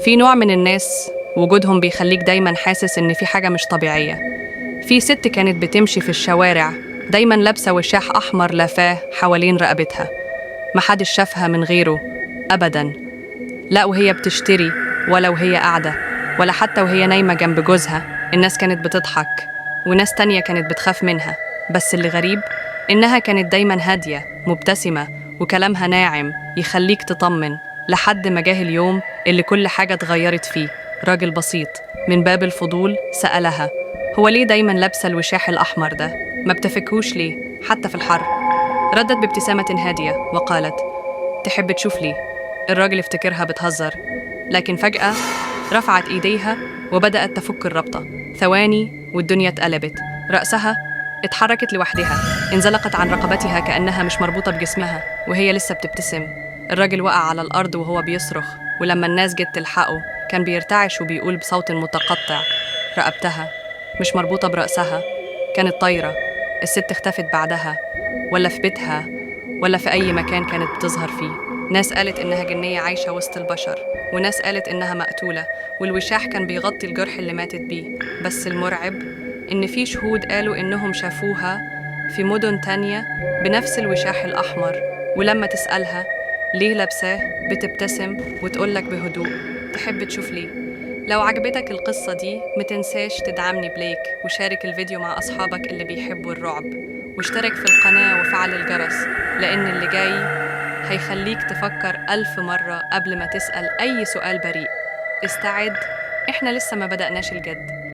في نوع من الناس وجودهم بيخليك دايما حاسس إن في حاجة مش طبيعية. في ست كانت بتمشي في الشوارع دايما لابسة وشاح أحمر لافاه حوالين رقبتها. محدش شافها من غيره أبدا، لا وهي بتشتري ولا وهي قاعدة ولا حتى وهي نايمة جنب جوزها. الناس كانت بتضحك وناس تانية كانت بتخاف منها، بس اللي غريب إنها كانت دايما هادية مبتسمة وكلامها ناعم يخليك تطمن. لحد ما جه اليوم اللي كل حاجة اتغيرت فيه. راجل بسيط من باب الفضول سألها: هو ليه دايما لابسة الوشاح الأحمر ده؟ ما بتفكوش ليه حتى في الحر؟ ردت بابتسامة هادية وقالت: تحب تشوف لي؟ الراجل افتكرها بتهزر، لكن فجأة رفعت إيديها وبدأت تفك الربطة. ثواني والدنيا اتقلبت. رأسها اتحركت لوحدها، انزلقت عن رقبتها كأنها مش مربوطة بجسمها وهي لسه بتبتسم. الراجل وقع على الأرض وهو بيصرخ، ولما الناس جت تلحقه كان بيرتعش وبيقول بصوت متقطع: رقبتها مش مربوطة برأسها، كانت طايرة. الست اختفت بعدها، ولا في بيتها ولا في أي مكان كانت بتظهر فيه. ناس قالت إنها جنية عايشة وسط البشر، وناس قالت إنها مقتولة والوشاح كان بيغطي الجرح اللي ماتت بيه. بس المرعب إن في شهود قالوا إنهم شافوها في مدن تانية بنفس الوشاح الأحمر، ولما تسألها ليه لابساه بتبتسم وتقولك بهدوء: تحب تشوف ليه؟ لو عجبتك القصة دي متنساش تدعمني بلايك وشارك الفيديو مع أصحابك اللي بيحبوا الرعب، واشترك في القناة وفعل الجرس، لأن اللي جاي هيخليك تفكر 1000 مرة قبل ما تسأل أي سؤال بريء. استعد، إحنا لسه ما بدأناش الجد.